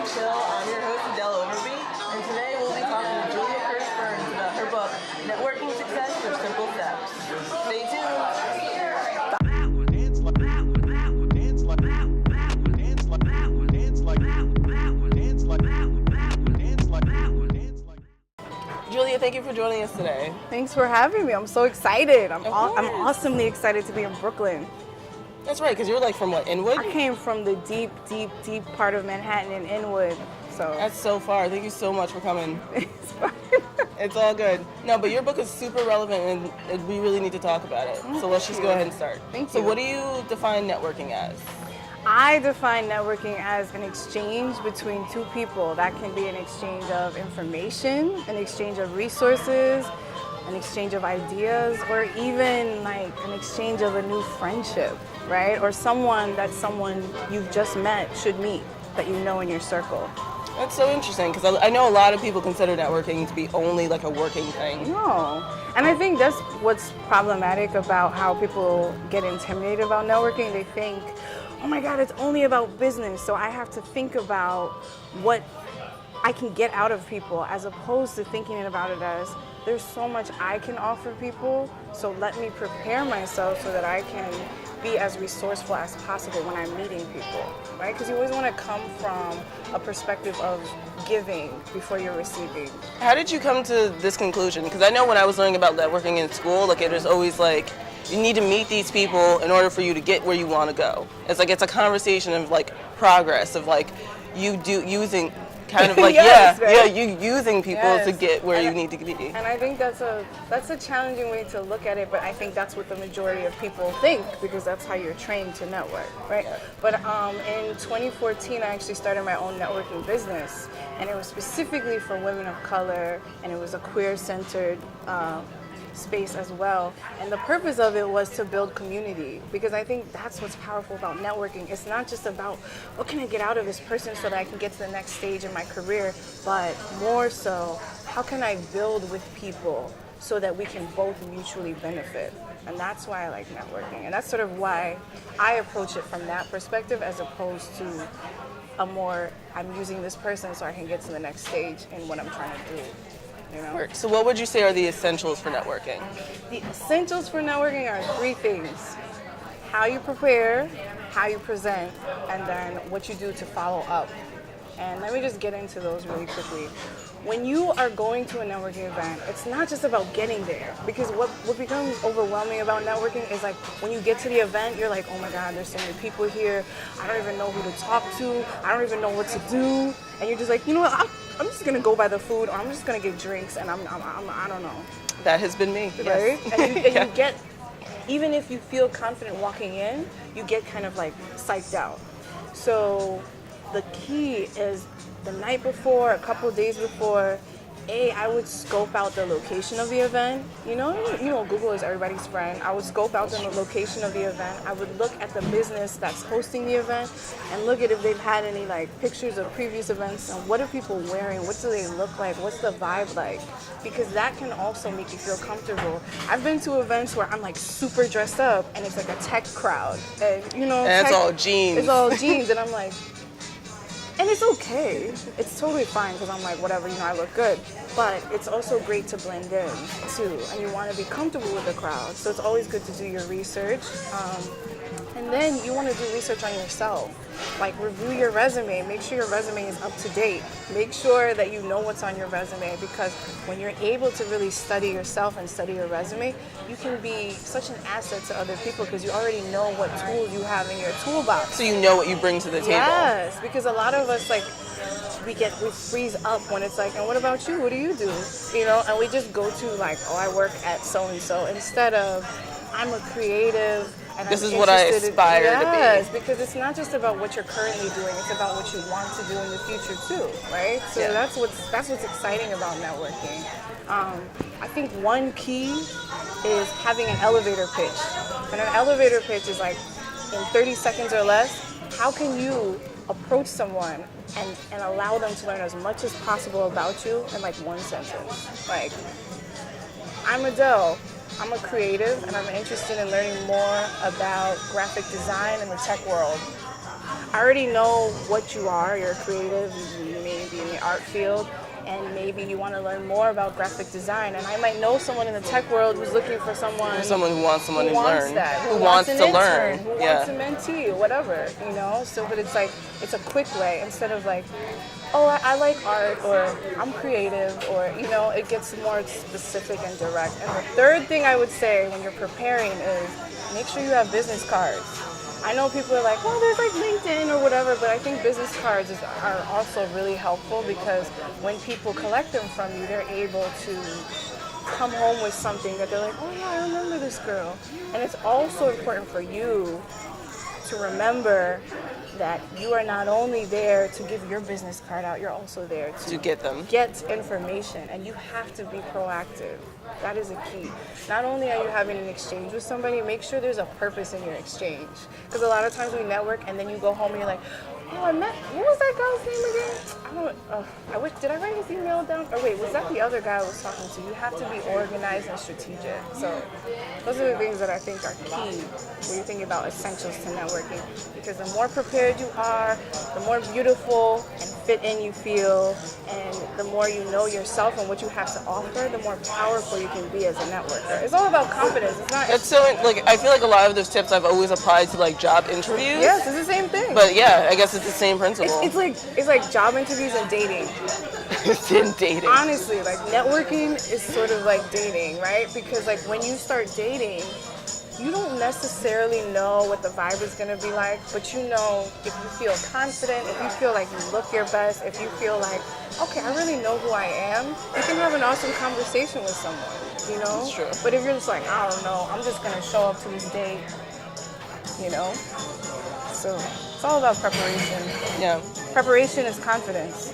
Talk Show. I'm your host, Adele Overby, and today we'll be talking to Julia Burns about her book, Networking Success with Simple Steps. Stay tuned. Julia, thank you for joining us today. Thanks for having me. I'm so excited. I'm awesomely excited to be in Brooklyn. That's right, because you're like from what, Inwood? I came from the deep part of Manhattan in Inwood. So that's so far. Thank you so much for coming. It's fine. It's all good. No, but your book is super relevant and we really need to talk about it. So let's just go ahead and start. Thank you. So what do you define networking as? I define networking as an exchange between two people. That can be an exchange of information, an exchange of resources, an exchange of ideas, or even like an exchange of a new friendship, right? Or someone you've just met should meet that you know in your circle. That's so interesting because I know a lot of people consider networking to be only like a working thing. No. And I think that's what's problematic about how people get intimidated about networking. They think, oh my God, it's only about business, so I have to think about what I can get out of people, as opposed to thinking about it as there's so much I can offer people, so let me prepare myself so that I can be as resourceful as possible when I'm meeting people, right? Because you always want to come from a perspective of giving before you're receiving. How did you come to this conclusion? Because I know when I was learning about networking in school, like it was always like, you need to meet these people in order for you to get where you want to go. It's like, it's a conversation of like progress, of like using kind of like, yes, you using people to get where you need to be. And I think that's a challenging way to look at it, but I think that's what the majority of people think, because that's how you're trained to network, right? Yeah. But in 2014, I actually started my own networking business, and it was specifically for women of color, and it was a queer-centered space as well. And the purpose of it was to build community, because I think that's what's powerful about networking. It's not just about what can I get out of this person so that I can get to the next stage in my career, but more so, how can I build with people so that we can both mutually benefit? And that's why I like networking. And that's sort of why I approach it from that perspective, as opposed to I'm using this person so I can get to the next stage in what I'm trying to do. You know? So what would you say are the essentials for networking? The essentials for networking are three things: how you prepare, how you present, and then what you do to follow up. And let me just get into those really quickly. When you are going to a networking event, it's not just about getting there, because what becomes overwhelming about networking is like when you get to the event, you're like, oh my God, there's so many people here. I don't even know who to talk to. I don't even know what to do. And you're just like, you know what? I'm just gonna go buy the food, or I'm just gonna get drinks, and I don't know. That has been me, right? Yes. And you get, even if you feel confident walking in, you get kind of like psyched out. So the key is the night before, a couple of days before, I would scope out the location of the event. You know, Google is everybody's friend. I would scope out the location of the event. I would look at the business that's hosting the event and look at if they've had any like pictures of previous events and what are people wearing, what do they look like, what's the vibe like, because that can also make you feel comfortable. I've been to events where I'm like super dressed up and it's like a tech crowd, and and it's all jeans. It's all jeans, and I'm like, and it's okay. It's totally fine, because I'm like, whatever, I look good. But it's also great to blend in, too. And you want to be comfortable with the crowd. So it's always good to do your research. And then you want to do research on yourself. Like, review your resume. Make sure your resume is up to date. Make sure that you know what's on your resume, because when you're able to really study yourself and study your resume, you can be such an asset to other people, because you already know what tools you have in your toolbox. So you know what you bring to the table. Yes, because a lot of us, like, we freeze up when it's like, and what about you? What do you do? And we just go to like, oh, I work at so-and-so, instead of I'm a creative. And this is what I aspire to be. Yes, because it's not just about what you're currently doing; it's about what you want to do in the future too, right? So that's what's exciting about networking. I think one key is having an elevator pitch, and an elevator pitch is like in 30 seconds or less. How can you approach someone and allow them to learn as much as possible about you in like one sentence? Like, I'm Adele. I'm a creative, and I'm interested in learning more about graphic design in the tech world. I already know what you are. You're creative. You may be in the art field, and maybe you want to learn more about graphic design. And I might know someone in the tech world who's looking for someone, Someone who wants someone who to wants learn, that, who wants an to intern, learn, who wants a mentee, whatever, you know. So, but it's like it's a quick way instead of like, oh, I like art, or I'm creative, or you know, it gets more specific and direct. And the third thing I would say when you're preparing is make sure you have business cards. I know people are like, well, there's like LinkedIn or whatever, but I think business cards are also really helpful because when people collect them from you, they're able to come home with something that they're like, oh yeah, I remember this girl. And it's also important for you to remember that you are not only there to give your business card out, you're also there to get them. Get information, and you have to be proactive. That is a key. Not only are you having an exchange with somebody, make sure there's a purpose in your exchange. Because a lot of times we network and then you go home and you're like, oh, I met, what was that girl's name again? I wish, did I write his email down? Or wait, was that the other guy I was talking to? You have to be organized and strategic. So those are the things that I think are key when you're thinking about essentials to networking. Because the more prepared you are, the more beautiful and fit in you feel, and the more you know yourself and what you have to offer, the more powerful you can be as a networker. It's all about confidence. It's not. It's so like I feel like a lot of those tips I've always applied to like job interviews. Yes, it's the same thing. But yeah, I guess it's the same principle. It's like job interviews and dating. It's in dating. Honestly, like networking is sort of like dating, right? Because like when you start dating, you don't necessarily know what the vibe is going to be like, but you know if you feel confident, if you feel like you look your best, if you feel like, okay, I really know who I am, you can have an awesome conversation with someone, you know? That's true. But if you're just like, I don't know, I'm just going to show up to this date, you know? So it's all about preparation. Yeah. Preparation is confidence.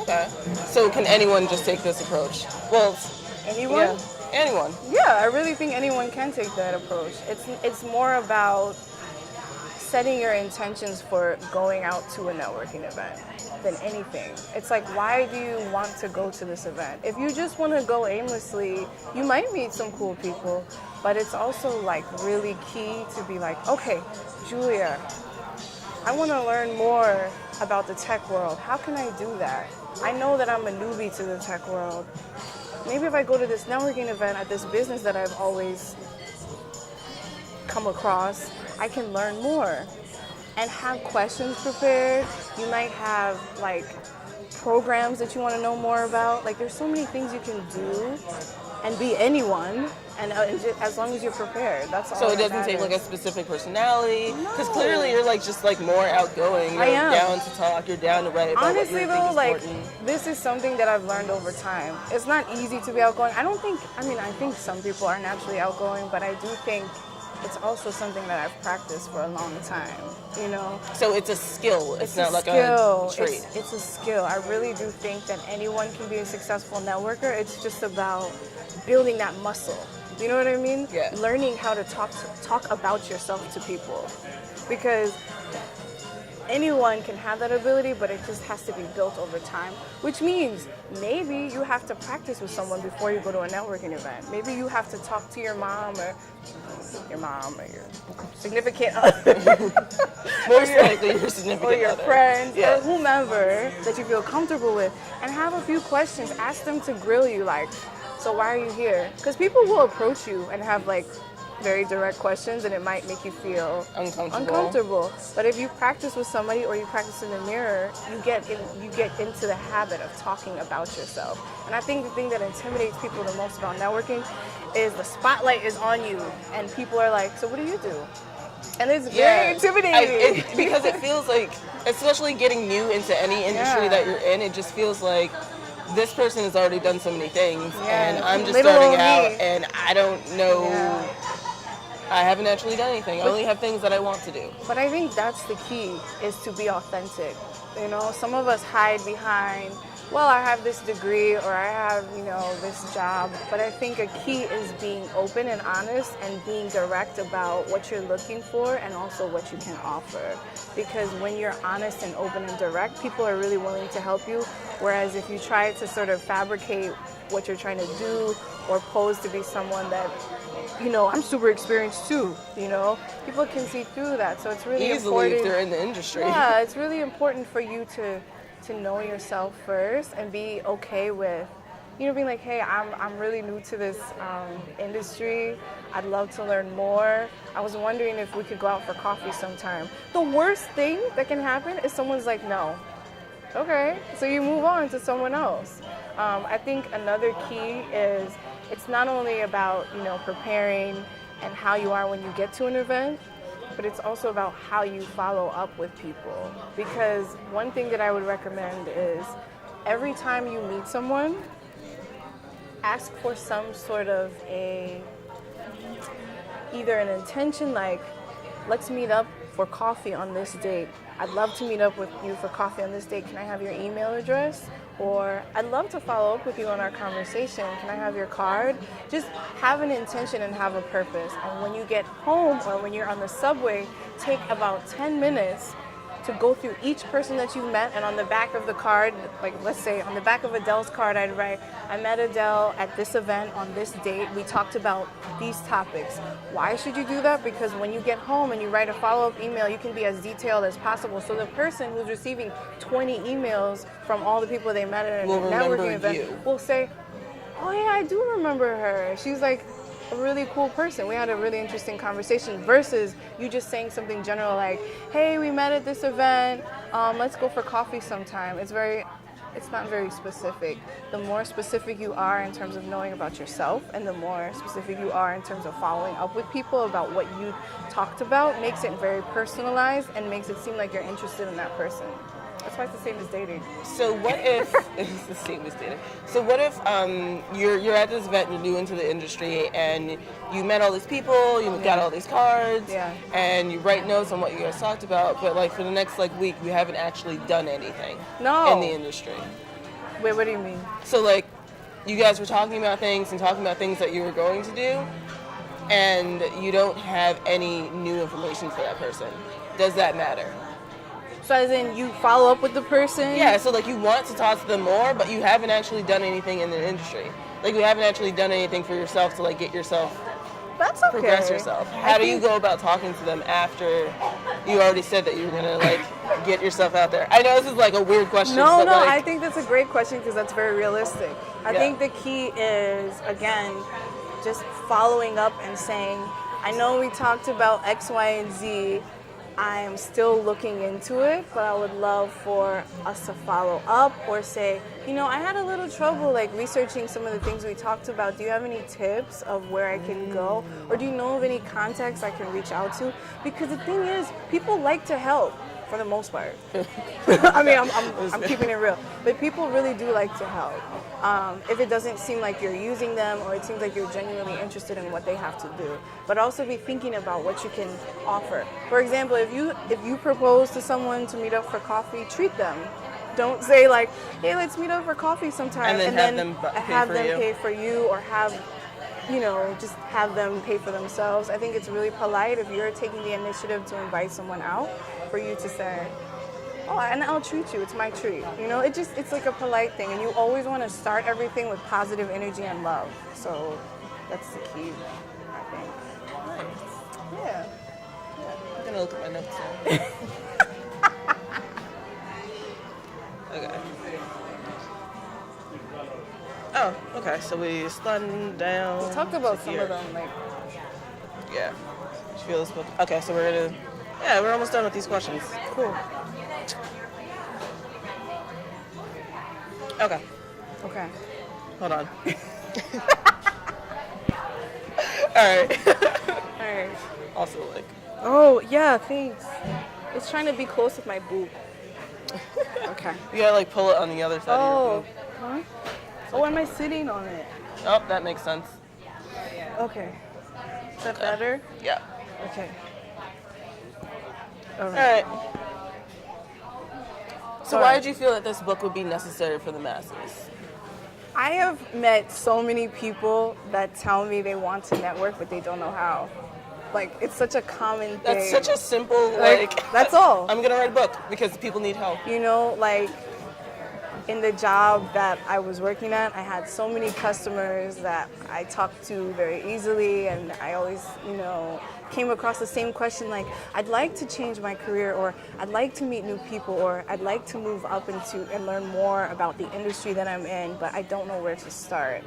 Okay. So can anyone just take this approach? Well, Anyone? yeah. Anyone. Yeah, I really think anyone can take that approach. It's more about setting your intentions for going out to a networking event than anything. It's like, why do you want to go to this event? If you just want to go aimlessly, you might meet some cool people, but it's also like really key to be like, okay, Julia, I want to learn more about the tech world. How can I do that? I know that I'm a newbie to the tech world. Maybe if I go to this networking event at this business that I've always come across, I can learn more and have questions prepared. You might have like programs that you want to know more about. Like there's so many things you can do and be anyone, and as long as you're prepared, that's all. So it that doesn't take like matters. a specific personality, because No. clearly you're like just like more outgoing. You're I am. down to talk. You're down to write about what Honestly you though, think is like important. this is something that I've learned over time. It's not easy to be outgoing. I think some people are naturally outgoing, but I do think it's also something that I've practiced for a long time, you know? So it's a skill. It's not a like skill. a trait. It's a skill. I really do think that anyone can be a successful networker. It's just about building that muscle. You know what I mean? Yeah. Learning how to talk about yourself to people. Because anyone can have that ability, but it just has to be built over time, which means maybe you have to practice with someone before you go to a networking event. Maybe you have to talk to your mom or your significant other. Most likely your significant Or your other. friends, Yeah. or whomever that you feel comfortable with, and have a few questions. Ask them to grill you, like, so why are you here? Because people will approach you and have like very direct questions, and it might make you feel uncomfortable. But if you practice with somebody or you practice in the mirror, you get into the habit of talking about yourself. And I think the thing that intimidates people the most about networking is the spotlight is on you, and people are like, so what do you do? And it's very intimidating. Because it feels like, especially getting new into any industry Yeah. that you're in, it just feels like this person has already done so many things, Yeah, and I'm just little starting old out, me. and I don't know. Yeah. I haven't actually done anything. I only have things that I want to do. But I think that's the key, is to be authentic. You know, some of us hide behind, well, I have this degree or I have, this job. But I think a key is being open and honest and being direct about what you're looking for and also what you can offer. Because when you're honest and open and direct, people are really willing to help you. Whereas if you try to sort of fabricate what you're trying to do or pose to be someone that I'm super experienced too. People can see through that. So it's really Easily important. if they're in the industry. Yeah, it's really important for you to know yourself first and be okay with, being like, hey, I'm really new to this industry. I'd love to learn more. I was wondering if we could go out for coffee sometime. The worst thing that can happen is someone's like, no. Okay, so you move on to someone else. I think another key is it's not only about, preparing and how you are when you get to an event, but it's also about how you follow up with people. Because one thing that I would recommend is every time you meet someone, ask for some sort of either an intention like, let's meet up for coffee on this date. I'd love to meet up with you for coffee on this date. Can I have your email address? Or I'd love to follow up with you on our conversation. Can I have your card? Just have an intention and have a purpose. And when you get home or when you're on the subway, take about 10 minutes to go through each person that you've met, and on the back of the card, like let's say on the back of Adele's card, I'd write, I met Adele at this event on this date. We talked about these topics. Why should you do that? Because when you get home and you write a follow-up email, you can be as detailed as possible. So the person who's receiving 20 emails from all the people they met at a networking event will say, oh yeah, I do remember her. She's like a really cool person. We had a really interesting conversation versus you just saying something general like, hey, we met at this event, let's go for coffee sometime. It's not very specific. The more specific you are in terms of knowing about yourself and the more specific you are in terms of following up with people about what you talked about makes it very personalized and makes it seem like you're interested in that person. That's why it's the same as dating. So what if it's the same as dating? So what if you're at this event, you're new into the industry, and you met all these people, you got all these cards, and you write notes on what you guys talked about, but like for the next week, you haven't actually done anything in the industry. Wait, what do you mean? So like, you guys were talking about things that you were going to do, and you don't have any new information for that person. Does that matter? So as in you follow up with the person? Yeah, so like you want to talk to them more, but you haven't actually done anything in the industry. Like you haven't actually done anything for yourself to like get yourself, progress yourself. How do you go about talking to them after you already said that you were gonna like get yourself out there? I know this is like a weird question. No, like, I think that's a great question because that's very realistic. I think the key is, again, just following up and saying, I know we talked about X, Y, and Z. I am still looking into it, but I would love for us to follow up or say, I had a little trouble like researching some of the things we talked about. Do you have any tips of where I can go? Or do you know of any contacts I can reach out to? Because the thing is, people like to help for the most part. I mean, I'm keeping it real. But people really do like to help. If it doesn't seem like you're using them or it seems like you're genuinely interested in what they have to do. But also be thinking about what you can offer. For example, if you propose to someone to meet up for coffee, treat them. Don't say like, hey, let's meet up for coffee sometime. And then have them pay for you or just have them pay for themselves. I think it's really polite if you're taking the initiative to invite someone out for you to say, oh, and I'll treat you. It's my treat. It's like a polite thing. And you always want to start everything with positive energy and love. So that's the key, I think. Nice. Yeah. I'm going to look at my notes now. Okay. Oh, okay. So we sliding down. We talked about to some here. of them, like. Yeah. You feel this book? Okay, so we're almost done with these questions. Cool. Okay. Okay. Hold on. All right. All right. Also, like. Oh yeah, thanks. It's trying to be close with my boob. Okay. You gotta like pull it on the other side of your boob. Huh? Oh, why am I sitting on it? Oh, that makes sense. Okay. Is that better? Yeah. Okay. All right. So why did you feel that this book would be necessary for the masses? I have met so many people that tell me they want to network, but they don't know how. Like, it's such a common thing. That's such a simple, like that's all. I'm going to write a book because people need help. Like, in the job that I was working at, I had so many customers that I talked to very easily, and I always, came across the same question like, I'd like to change my career, or I'd like to meet new people, or I'd like to move up into and learn more about the industry that I'm in, but I don't know where to start.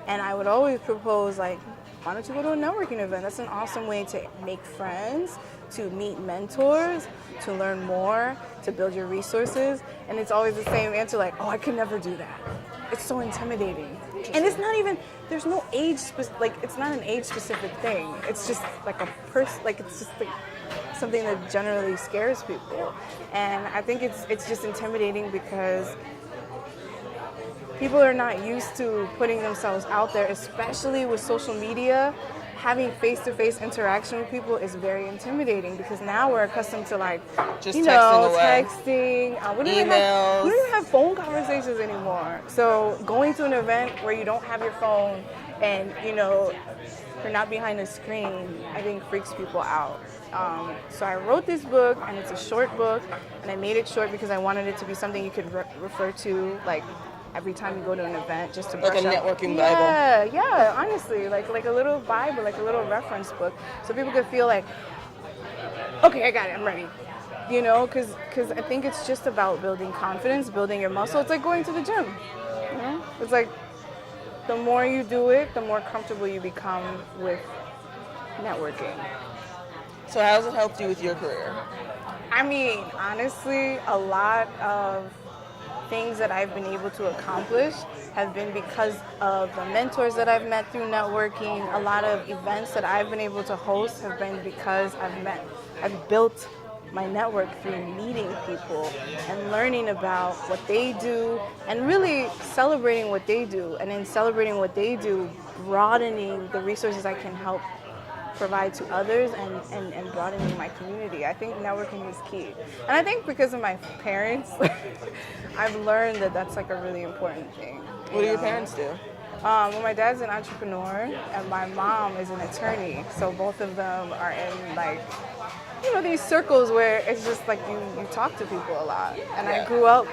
And I would always propose like, why don't you go to a networking event? That's an awesome way to make friends, to meet mentors, to learn more, to build your resources. And it's always the same answer like, oh, I could never do that. It's so intimidating. And it's not even, there's no age, it's not an age specific thing. It's just like a person, it's just like something that generally scares people. And I think it's just intimidating because people are not used to putting themselves out there, especially with social media. Having face-to-face interaction with people is very intimidating because now we're accustomed to just texting away. We don't even have phone conversations anymore. So going to an event where you don't have your phone and you're not behind a screen, I think freaks people out. So I wrote this book, and it's a short book, and I made it short because I wanted it to be something you could refer to every time you go to an event, just to brush like a up. networking Bible. Yeah, honestly, like a little Bible, like a little reference book, so people could feel like, okay, I got it, I'm ready. Because I think it's just about building confidence, building your muscle. It's like going to the gym. It's like the more you do it, the more comfortable you become with networking. So how has it helped you with your career? I mean, honestly, a lot of things that I've been able to accomplish have been because of the mentors that I've met through networking. A lot of events that I've been able to host have been because I've built my network through meeting people and learning about what they do and really celebrating what they do. And in celebrating what they do, broadening the resources I can help provide to others and broadening my community. I think networking is key. And I think because of my parents, I've learned that that's like a really important thing. What do your parents do? Well, my dad's an entrepreneur and my mom is an attorney. So both of them are in these circles where it's just like you talk to people a lot. And I grew up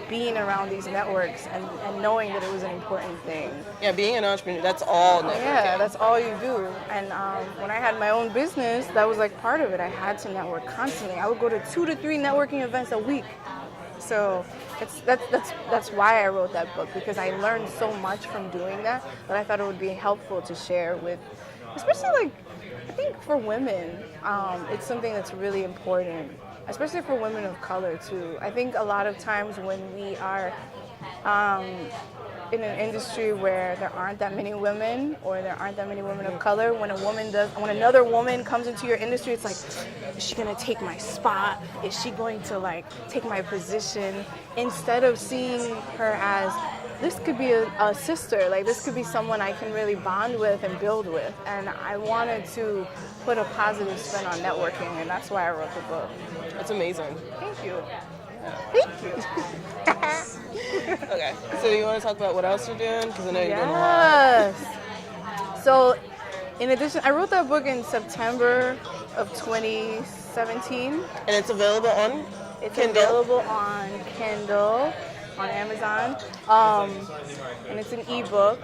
being around these networks and knowing that it was an important thing. Yeah, being an entrepreneur, that's all networking. Yeah, that's all you do. And when I had my own business, that was like part of it. I had to network constantly. I would go to 2 to 3 networking events a week. So that's why I wrote that book, because I learned so much from doing that I thought it would be helpful to share with, especially I think for women, it's something that's really important, especially for women of color too. I think a lot of times when we are in an industry where there aren't that many women or there aren't that many women of color, when another woman comes into your industry, it's like, is she gonna take my spot? Is she going to take my position? Instead of seeing her as, this could be a sister, this could be someone I can really bond with and build with. And I wanted to put a positive spin on networking, and that's why I wrote the book. That's amazing. Thank you. Thank you. Okay, so you want to talk about what else you're doing? Because I know you're doing a lot. Yes. So, in addition, I wrote that book in September of 2017. And it's available on It's Kindle? available on Kindle, on Amazon, and it's an ebook.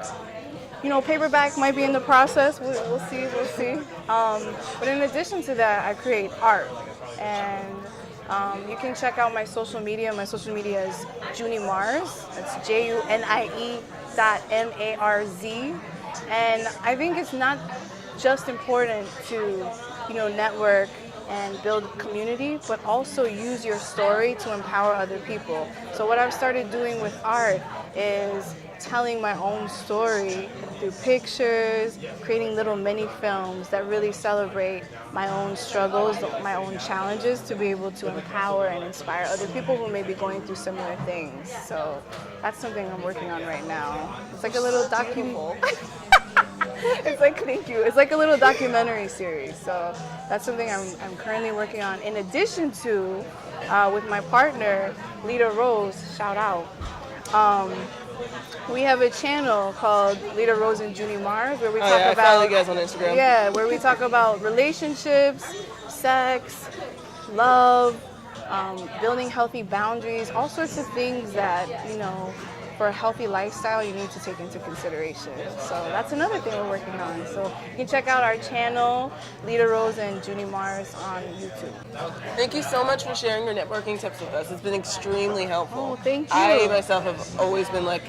Paperback might be in the process. We'll see. But in addition to that, I create art, and you can check out my social media. My social media is Junie Marz. That's JUNIE.MARZ. And I think it's not just important to, network and build community, but also use your story to empower other people. So what I've started doing with art is telling my own story through pictures, creating little mini films that really celebrate my own struggles, my own challenges, to be able to empower and inspire other people who may be going through similar things. So that's something I'm working on right now. It's like a little thank you. It's like a little documentary series. So that's something I'm currently working on. In addition to, with my partner, Lita Rose, shout out. We have a channel called Lita Rose and Junie Marz where we talk I about. follow you guys on Instagram. Yeah, where we talk about relationships, sex, love, building healthy boundaries, all sorts of things that, for a healthy lifestyle, you need to take into consideration. So that's another thing we're working on. So you can check out our channel, Lita Rose and Junie Mars on YouTube. Thank you so much for sharing your networking tips with us. It's been extremely helpful. Oh, thank you. I myself have always been like,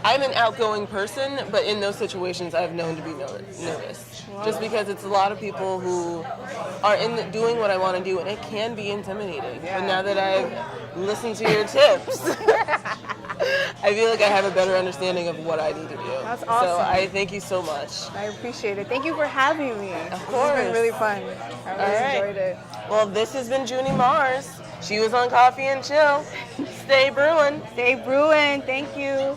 I'm an outgoing person, but in those situations, I've known to be nervous. Wow. Just because it's a lot of people who are doing what I want to do, and it can be intimidating. Yeah. But now that I've listened to your tips, I feel like I have a better understanding of what I need to do. That's awesome. So I thank you so much. I appreciate it. Thank you for having me. Of This course. has been really fun. I really enjoyed it. Well, this has been Junie Mars. She was on Coffee and Chill. Stay brewing. Stay brewing. Thank you.